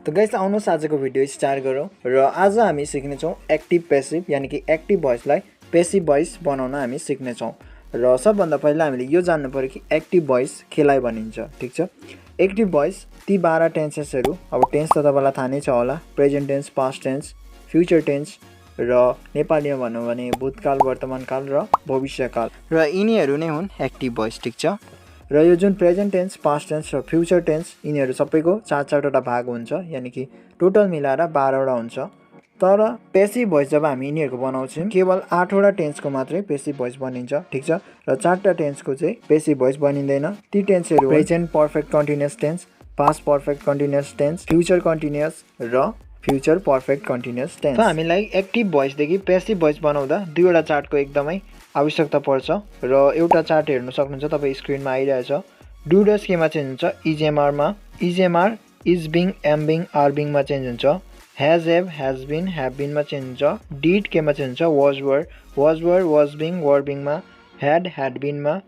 त गाइस आउनुहोस् आजको भिडियो स्टार्ट गरौँ र आज हामी सिक्नेछौँ एक्टिभ पेसिभ यानि कि एक्टिभ भोइसलाई पेसिभ भोइस बनाउन हामी सिक्नेछौँ र सबभन्दा पहिला हामीले यो जान्नु पर्यो कि एक्टिभ भोइस केलाई भनिन्छ ठीक छ। एक्टिभ भोइस ती 12 टेन्सेसहरू अब टेन्स त तपाईलाई थाहा नै छ होला, present tense, past tense, future tense र नेपालीमा भनौँ भने भूतकाल, वर्तमानकाल र भविष्यकाल र यिनीहरू नै हुन् एक्टिभ भोइस ठीक छ। र यो जुन प्रेजेन्ट टेन्स, पास्ट टेन्स र फ्युचर टेन्स यिनीहरू सबैको 4-4वटा भाग हुन्छ यानि कि टोटल मिलाएर 12वटा हुन्छ। तर पेसिभ भोइस जब हामी यिनीहरूको बनाउँछौँ केवल 8वटा टेन्सको मात्रै पेसिभ भोइस बनिन्छ ठीक छ र 4टा टेन्सको चाहिँ पेसिभ भोइस बनिँदैन। ती टेन्सहरू present perfect continuous tense, past perfect continuous tense, future continuous र फ्युचर पर्फेक्ट कन्टिन्युअस टेन्स। हामीलाई एक्टिभ भोइसदेखि पेसिभ भोइस बनाउँदा दुईवटा चार्टको एकदमै आवश्यकता पर्छ र एउटा चार्ट हेर्न सक्नुहुन्छ तपाईँ स्क्रिनमा आइरहेछ। डु डज केमा चेन्ज हुन्छ, इजएमआरमा, is am are is being, am being, are बिङमा चेन्ज हुन्छ। Has have, has been, have बिनमा चेन्ज हुन्छ। डिड केमा चेन्ज हुन्छ, was were, was being, were बिङमा। ह्याड बिनमा।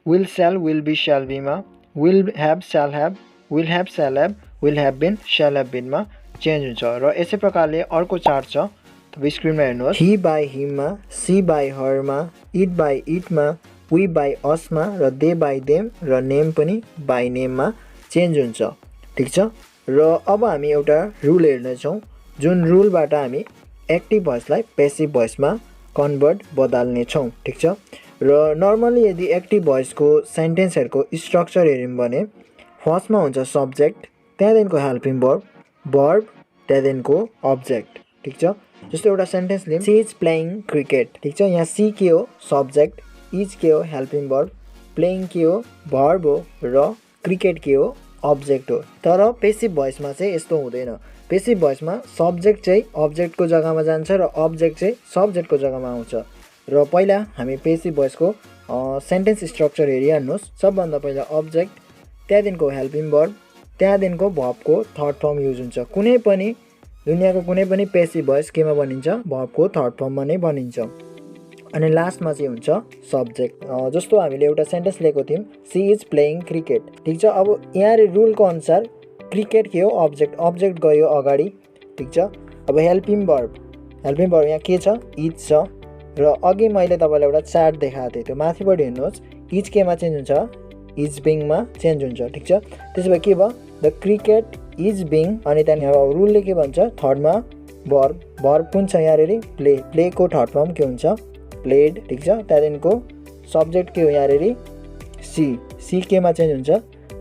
Will shall, will be, shall बीमा। Will have, shall have, will have been, shall have बिनमा चेन्ज हुन्छ। र यसै प्रकारले अर्को चार्ट छ तपाईँ स्क्रिनमा हेर्नुहोस्। ही बाई हिममा, सी बाई हरमा, इट बाई इटमा, वी बाई असमा र दे बाई देम र नेम पनि बाई नेममा चेन्ज हुन्छ ठीक छ। र अब हामी एउटा रुल हेर्नेछौँ जुन रुलबाट हामी एक्टिभ भोइसलाई पेसिभ भोइसमा कन्भर्ट बदल्नेछौँ ठीक छ। र नर्मली यदि एक्टिभ भोइसको सेन्टेन्सहरूको स्ट्रक्चर हेऱ्यौँ भने फर्स्टमा हुन्छ सब्जेक्ट, त्यहाँदेखिको हेल्पिङ भर्ब, भर्ब, त्यहाँदेखिको अब्जेक्ट ठीक छ। जस्तो एउटा सेन्टेन्स लियौँ, सी इज प्लेइङ क्रिकेट ठीक छ। यहाँ सी के हो, सब्जेक्ट, इज के हो, हेल्पिङ भर्ब, प्लेइङ के हो, भर्ब हो र क्रिकेट के हो, अब्जेक्ट हो। तर पेसिभ भोइसमा चाहिँ यस्तो हुँदैन। पेसिभ भोइसमा सब्जेक्ट चाहिँ अब्जेक्टको जग्गामा जान्छ र अब्जेक्ट चाहिँ सब्जेक्टको जग्गामा आउँछ। र पहिला हामी पेसिभ भोइसको सेन्टेन्स स्ट्रक्चर हेरिहाल्नुहोस्। सबभन्दा पहिला अब्जेक्ट, त्यहाँदेखिको हेल्पिङ भर्ब, त्यहाँदेखिको भर्बको थर्ड फर्म युज हुन्छ। कुनै पनि दुनियाँको कुनै पनि पेसिभ भोइस केमा बनिन्छ, भर्बको थर्ड फर्ममा नै बनिन्छ। अनि लास्टमा चाहिँ हुन्छ सब्जेक्ट। जस्तो हामीले एउटा सेन्टेन्स लिएको थियौँ, सी इज प्लेइङ क्रिकेट ठीक छ। अब यहाँ रुलको अनुसार क्रिकेट के हो, अब्जेक्ट, अब्जेक्ट गयो अगाडि ठीक छ। अब हेल्पिङ भर्ब यहाँ के छ, इज छ। र अघि मैले तपाईँलाई एउटा चार्ट देखाएको थिएँ, त्यो माथिबाट हेर्नुहोस्, इज केमा चेन्ज हुन्छ, इज बिङमा चेन्ज हुन्छ ठीक छ। त्यसो भए के भयो, द क्रिकेट इज बिङ, अनि त्यहाँदेखि रुलले के भन्छ, थर्डमा भर्ब कुन छ यहाँनिर, प्लेको थर्ड फर्म के हुन्छ, प्लेड ठीक छ। त्यहाँदेखिको सब्जेक्ट के हो यहाँनिर, सी केमा चेन्ज हुन्छ,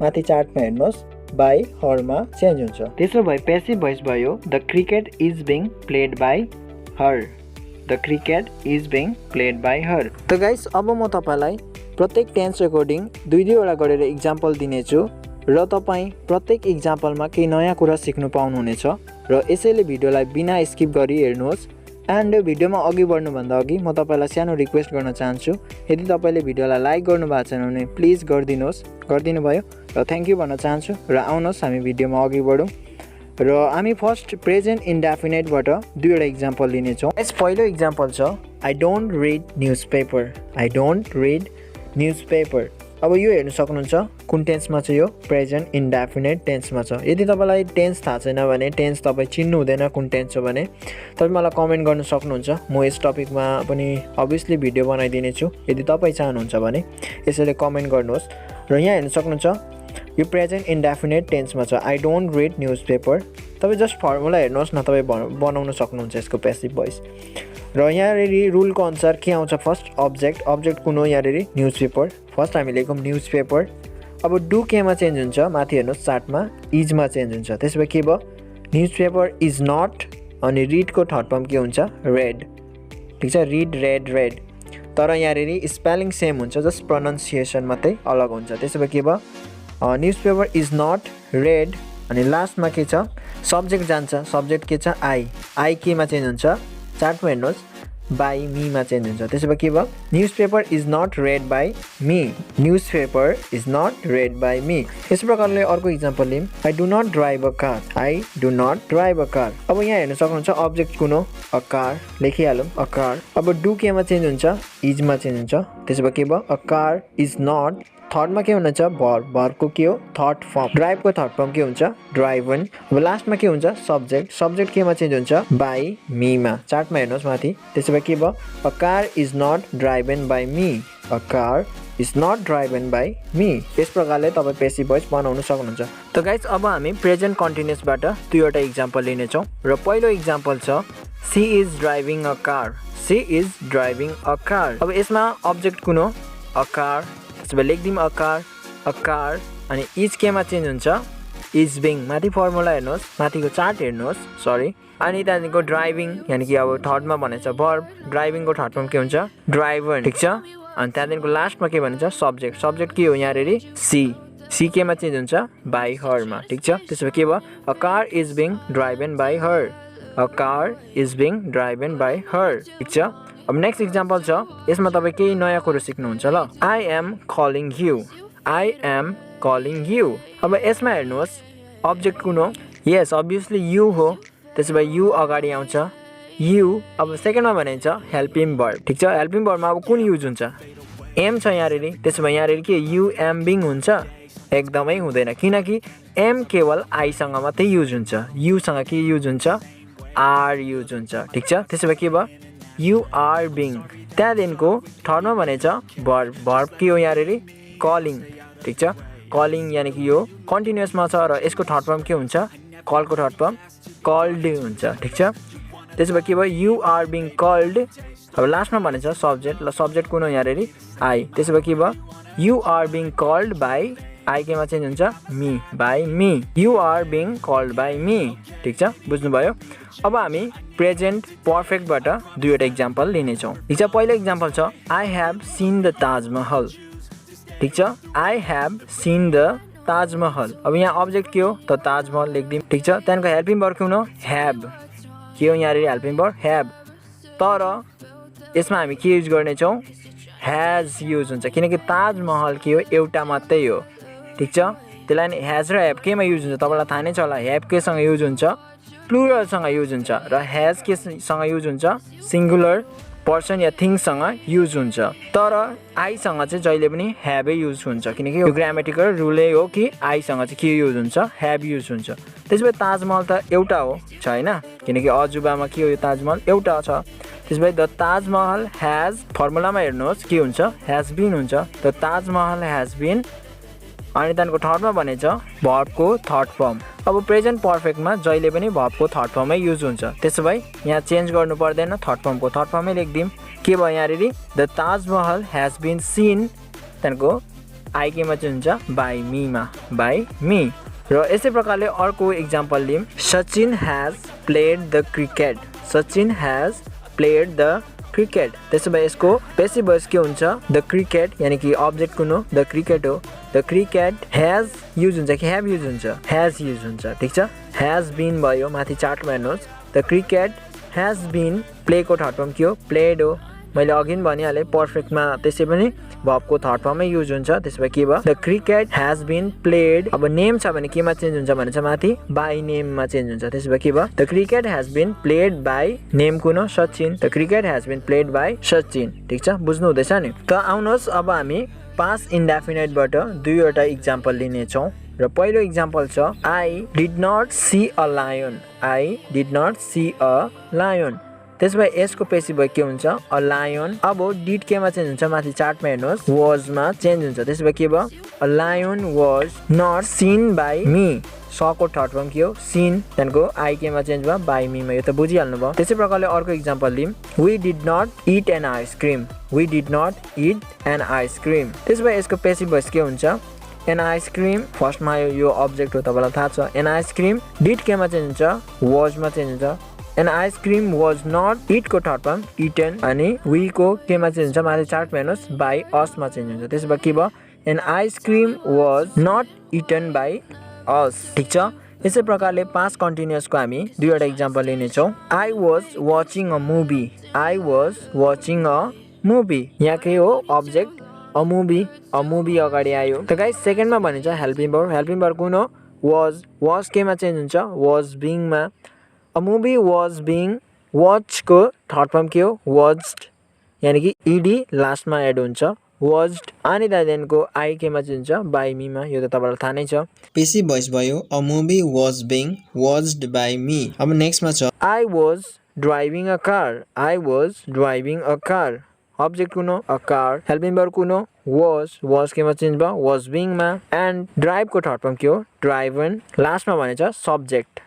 माथि चार्टमा हेर्नुहोस्, बाई हरमा चेन्ज हुन्छ। त्यसो भए पेसिभ भोइस भयो the cricket is being played by her, the cricket is being played by her. त गाइस अब म तपाईँलाई प्रत्येक टेन्स अकर्डिङ दुईवटा गरेर इक्जाम्पल दिनेछु र तपाईँ प्रत्येक इक्जाम्पलमा केही नयाँ कुरा सिक्नु पाउनुहुनेछ र यसैले भिडियोलाई बिना स्किप गरी हेर्नुहोस्। एन्ड भिडियोमा अघि बढ्नुभन्दा अघि म तपाईँलाई सानो रिक्वेस्ट गर्न चाहन्छु, यदि तपाईँले भिडियोलाई लाइक गर्नुभएको छैन भने प्लिज गरिदिनु भयो र थ्याङ्क यू भन्न चाहन्छु। र आउनुहोस् हामी भिडियोमा अघि बढौँ र हामी फर्स्ट प्रेजेन्ट इन्डेफिनेटबाट दुईवटा इक्जाम्पल लिनेछौँ। पहिलो इक्जाम्पल छ, I don't read newspaper, I don't read newspaper. अब यो हेर्नु सक्नुहुन्छ कुन टेन्समा छ, यो प्रेजेन्ट इन्डेफिनेट टेन्समा छ। यदि तपाईँलाई टेन्स थाहा छैन भने, टेन्स तपाईँ चिन्नु हुँदैन कुन टेन्स हो भने तपाईँ मलाई कमेन्ट गर्न सक्नुहुन्छ। म यस टपिकमा पनि अभियसली भिडियो बनाइदिनेछु यदि तपाईँ चाहनुहुन्छ भने, यसैले कमेन्ट गर्नुहोस्। र यहाँ हेर्नु सक्नुहुन्छ यो प्रेजेन्ट इन्डेफिनेट टेन्समा छ, I don't read newspaper. तपाईँ जस्ट फर्मुला हेर्नुहोस् न, तपाईँ बनाउन सक्नुहुन्छ यसको पेसिभ भोइस। र यहाँनिर रुलको अनुसार के आउँछ, फर्स्ट अब्जेक्ट कुन हो यहाँनिर, न्युज पेपर। फर्स्ट हामी लेखौँ न्युज पेपर। अब डु केमा चेन्ज हुन्छ, माथि हेर्नुहोस् चार्टमा, इजमा चेन्ज हुन्छ। त्यसो भए के भयो, न्युज पेपर इज नट, अनि रिडको थर्ड फर्म के हुन्छ, रेड ठिक छ, रिड, रेड। तर यहाँनिर स्पेलिङ सेम हुन्छ, जस्ट प्रोनाउन्सिएसन मात्रै अलग हुन्छ। त्यसो भए के भयो, news paper is not read, अनि लास्टमा के छ, सब्जेक्ट जान्छ, सब्जेक्ट के छ, आई केमा चेन्ज हुन्छ, चार्टमा हेर्नुहोस्, बाई मीमा चेन्ज हुन्छ। त्यसो भए के भयो, news paper is not read by me, news paper is not read by me. यस प्रकारले अर्को इक्जाम्पल लियौँ, I do not drive a car, I do not drive a car. अब यहाँ हेर्नु सक्नुहुन्छ अब्जेक्ट कुन हो, अ कार, लेखिहालौँ अ कार। अब डु केमा चेन्ज हुन्छ, इजमा चेन्ज हुन्छ। त्यसो भए के भयो, अ कार इज नट थर्डमा के हुनुहुन्छ भर्बको के हो थर्ड फर्म ड्राइभको थर्ड फर्म के हुन्छ ड्राइभन अब लास्टमा के हुन्छ सब्जेक्ट केमा चेन्ज हुन्छ बाई मीमा चार्टमा हेर्नुहोस् माथि त्यसो भए के भयो a car is not driven by me a car is not driven by me यस प्रकारले तपाईँ पेसिभ भोइस बनाउन सक्नुहुन्छ त गाइज अब हामी प्रेजेन्ट कन्टिन्युसबाट दुईवटा इक्जाम्पल लिनेछौँ र पहिलो इक्जाम्पल छ she is driving a car she is driving a car अब यसमा अब्जेक्ट कुन हो अ कार त्यसो भए लेखिदिउँ अ कार अनि इज केमा चेन्ज हुन्छ इज बिङ माथि फर्मुला हेर्नुहोस् माथिको चार्ट हेर्नुहोस् सरी अनि त्यहाँदेखिको ड्राइभिङ यानि कि अब थर्डमा भनेको छ भर्ब ड्राइभिङको थर्ड फर्म के हुन्छ ड्राइभर ठिक छ अनि त्यहाँदेखिको लास्टमा के भन्छ सब्जेक्ट के हो यहाँनिर सी केमा चेन्ज हुन्छ बाई हरमा ठिक छ त्यसो भए के भयो a car is being driven by her a car is being driven by her ठिक छ अब नेक्स्ट इक्जाम्पल छ यसमा तपाईँ केही नयाँ कुरो सिक्नुहुन्छ ल आई एम कलिङ यु अब यसमा हेर्नुहोस् अब्जेक्ट कुन हो यस अभियसली यु हो त्यसो भए यु अगाडि आउँछ यु अब सेकेन्डमा भनेको छ हेल्पिङ वर्ब ठिक छ हेल्पिङ वर्बमा अब कुन युज हुन्छ एम छ यहाँनिर त्यसो भए यहाँनिर के यु एम बिङ हुन्छ एकदमै हुँदैन किनकि एम केवल आईसँग मात्रै युज हुन्छ युसँग के युज हुन्छ आर युज हुन्छ ठिक छ त्यसो भए के भयो यु आर बिङ त्यहाँदेखिको थर्डमा भनेको छ भर्ब के हो यहाँनिर कलिङ ठिक छ कलिङ यानि कि यो कन्टिन्युसमा छ र यसको थर्ड फर्म के हुन्छ कलको थर्ड फर्म कल्ड हुन्छ ठिक छ त्यसो भए के भयो यु आर बिङ कल्ड अब लास्टमा भनेको छ सब्जेक्ट ल सब्जेक्ट कुन हो यहाँनिर आई त्यसो भए के भयो you are being called by I केमा चेन्ज हुन्छ me by me you are being called by me ठिक छ बुझ्नुभयो अब हामी प्रेजेन्ट पर्फेक्टबाट दुईवटा इक्जाम्पल लिनेछौँ ठिक छ पहिलो इक्जाम्पल छ I have seen the Taj Mahal ठिक छ I have seen the Taj Mahal अब यहाँ अब्जेक्ट के हो त ताजमहल लेखिदिउँ ठिक छ त्यहाँदेखिको हेल्पिङ वर्ब कुन हो हेभ के हो यहाँनिर हेल्पिङ वर्ब हेभ तर यसमा हामी के युज गर्नेछौँ हेज युज हुन्छ किनकि ताजमहल के हो एउटा मात्रै हो ठिक छ त्यसलाई नि हेज र हेभ केमा युज हुन्छ तपाईँलाई थाहा नै छ होला हेभ केसँग युज हुन्छ प्लुरलसँग युज हुन्छ र हेज केसँग युज हुन्छ सिङ्गुलर पर्सन या थिङ्ससँग युज हुन्छ तर आईसँग चाहिँ जहिले पनि हेभै युज हुन्छ किनकि यो ग्रामेटिकल रुलै हो कि आईसँग चाहिँ के युज हुन्छ हेभ युज हुन्छ त्यसो भए ताजमहल त एउटा हो छ होइन किनकि अजुबामा के हो यो ताजमहल एउटा छ त्यसो भए द ताजमहल हेज फर्मुलामा हेर्नुहोस् के हुन्छ हेज बिन हुन्छ द ताजमहल हेज बिन अनि त्यहाँको थर्डमा भनेको छ भर्बको थर्ड फर्म अब प्रेजेन्ट पर्फेक्टमा जहिले पनि भर्बको थर्ड फर्मै युज हुन्छ त्यसो भए यहाँ चेन्ज गर्नु पर्दैन थर्ड फर्मको थर्ड फर्मै लेखिदिउँ के भयो यहाँनिर the Taj Mahal has been seen त्यहाँको आई केमा चाहिँ हुन्छ बाई मीमा बाई मी र यसै प्रकारले अर्को इक्जाम्पल लिउँ Sachin has played the cricket त्यसो भए यसको पेसिभ भोइस के हुन्छ द क्रिकेट यानि कि अब्जेक्ट कुन हो द क्रिकेट हो द क्रिकेट हेज युज हुन्छ कि हेभ युज हुन्छ हेज युज हुन्छ ठिक छ हेज बिन भयो माथि चार्टमा हेर्नुहोस् द क्रिकेट हेज बिन प्लेको थर्ड फर्म के हो प्लेड हो मैले अघि पनि भनिहालेँ पर्फेक्टमा त्यसै पनि भर्बको थर्ड फर्ममै युज हुन्छ त्यसो भए के भयो the cricket has been played अब नेम छ भने केमा चेन्ज हुन्छ भने चाहिँ माथि बाई नेममा चेन्ज हुन्छ त्यसो भए के भयो the cricket has been played by name कुन हो Sachin the cricket has been played by Sachin ठिक छ बुझ्नु हुँदैछ नि त आउनुहोस् अब हामी पास्ट इन्डेफिनाइटबाट दुईवटा इक्जाम्पल लिनेछौँ र पहिलो इक्जाम्पल छ I did not see a lion त्यसो भए यसको पेसिभ भोइस के हुन्छ अ लायन अब डिड केमा चेन्ज हुन्छ माथि चार्टमा हेर्नुहोस् वाजमा चेन्ज हुन्छ त्यसो भए के भयो a lion was not seen by me सको थर्ड फर्म के हो सिन त्यहाँको आई केमा चेन्ज भयो बाई मीमा यो त बुझिहाल्नु भयो त्यसै प्रकारले अर्को इक्जाम्पल लिउँ we did not eat an ice cream त्यसो भए यसको पेसिभ भोइस के हुन्छ एन आइसक्रिम फर्स्टमा यो अब्जेक्ट हो तपाईँलाई थाहा छ एन आइसक्रिम डिड केमा चेन्ज हुन्छ वाजमा चेन्ज हुन्छ एन आइसक्रिम वाज नट इटको थर्ड फर्म इटन अनि वीको केमा चेन्ज हुन्छ माथि चार्टमा हेर्नुहोस् बाई असमा चेन्ज हुन्छ त्यसो भए के भयो an ice cream was not eaten by us ठिक छ यसै प्रकारले पास्ट कन्टिन्युसको हामी दुईवटा इक्जाम्पल लिनेछौँ I was watching a movie यहाँ के हो अब्जेक्ट अ मुभी अगाडि आयो त गाइस सेकेन्डमा भनिन्छ हेल्पिङ वर्ब कुन हो वाज केमा चेन्ज हुन्छ वाज बिङमा अ मुभी वाज बिङ वाचको थर्ड फर्म के हो वाच्ड यानि कि इडी लास्टमा एड हुन्छ watched अनि त्यहाँदेखिको I केमा चेन्ज हुन्छ by me मा यो त तपाईलाई थाहा नै छ पेसिभ भोइस भयो a movie was being watched by me अब नेक्स्टमा छ I was driving a car I was driving a car object कुन हो a car helping verb कुन हो was केमा चेन्ज भयो was being मा and drive को थर्ड फर्म के हो driven लास्टमा भने छ सब्जेक्ट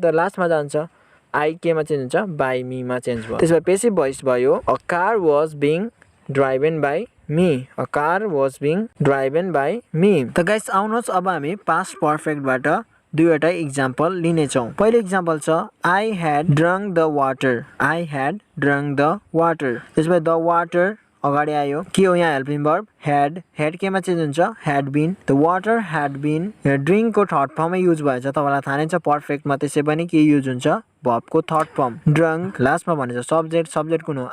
त लास्टमा जान्छ I केमा चेन्ज हुन्छ by me मा चेन्ज भयो त्यसपछि पेसिभ भोइस भयो a car was being driven by me a car was being driven by me त गाइस आउनुहोस् अब हामी past perfect बाट दुईवटा इक्जाम्पल लिनेछौँ पहिलो इक्जाम्पल छ I had drunk the water I had drunk the water त्यसपछि the water अगाडि आयो के हो यहाँ हेल्पिङ भर्ब had केमा चेन्ज हुन्छ had been the water had been drink को थर्ड फर्ममै युज भएछ तपाईलाई थाहा नै छ पर्फेक्टमा त्यसै पनि के युज हुन्छ भर्ब को थर्ड फर्म drunk लास्टमा भनेछ सब्जेक्ट कुन हो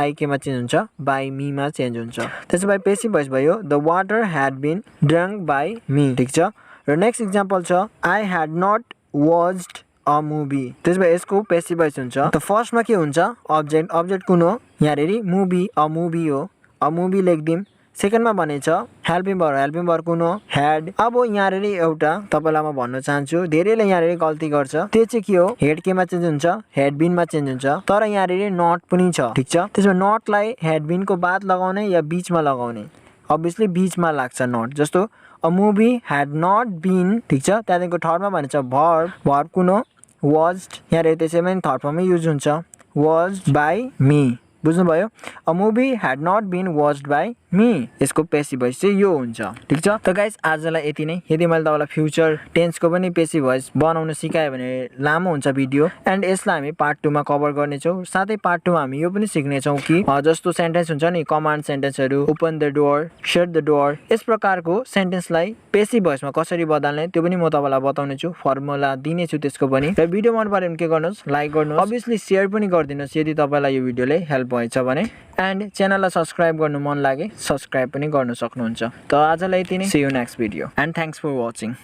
I केमा चेन्ज हुन्छ by me मा चेन्ज हुन्छ त्यसपछि पेसिभ भोइस भयो the water had been drunk by me ठीक छ र नेक्स्ट इक्जाम्पल छ I had not watched a movie त्यसपछि यसको पेसिभ भोइस हुन्छ त फर्स्टमा के हुन्छ अब्जेक्ट कुन हो यहाँ हेरी मुभी हो अ मुभी लेख्दिम सेकेन्डमा भनेछ हेल्पिङ भर्ब कुन हो had अब यहाँ हेरी एउटा तपाईलाई म भन्न चाहन्छु धेरैले यहाँ हेरी गल्ती गर्छ त्यो चाहिँ के हो हेड केमा चेन्ज हुन्छ हेड बीन मा चेन्ज हुन्छ तर यहाँ हेरी नट पनि छ ठीक छ त्यसमा नटलाई हेड बीन को बाद लगाउने या बीचमा लगाउने obviously बीचमा लाग्छ नट जस्तो a movie had not been ठीक छ त्यहाँदेखिको थर्डमा भनेछ भर्ब कुन हो watched यहाँ हेरी त्यसैमा थर्ड फर्ममै युज हुन्छ watched by me बुझ्नुभयो a movie had not been watched by me यसको पेसिभ भोइस चाहिँ यो हुन्छ ठीक छ त गाइस आजलाई यति नै यदि मैले तपाईलाई फ्युचर टेन्सको पनि पेसिभ भोइस बनाउन सिकाए भने लामो हुन्छ भिडियो एन्ड यसलाई हामी पार्ट 2 मा कभर गर्ने छौं साथै पार्ट 2 मा हामी यो पनि सिक्ने छौं कि जस्तो सेन्टेन्स हुन्छ नि कमान्ड सेन्टेन्सहरु open the door shut the door यस प्रकारको सेन्टेन्सलाई पेसिभ भोइसमा कसरी बदल्ने त्यो पनि म तपाईलाई बताउने छु फर्मुला दिने छु त्यसको पनि र भिडियो मन परे भने के गर्नुस् लाइक गर्नुस् अभियसली शेयर पनि गरिदिनुस् यदि तपाईलाई यो भिडियोले हेल्प भएछ भने एन्ड च्यानललाई सब्स्क्राइब गर्नु मन लागे सब्स्क्राइब पनि गर्न सक्नुहुन्छ त आजलाई यति नै see you next video and thanks for watching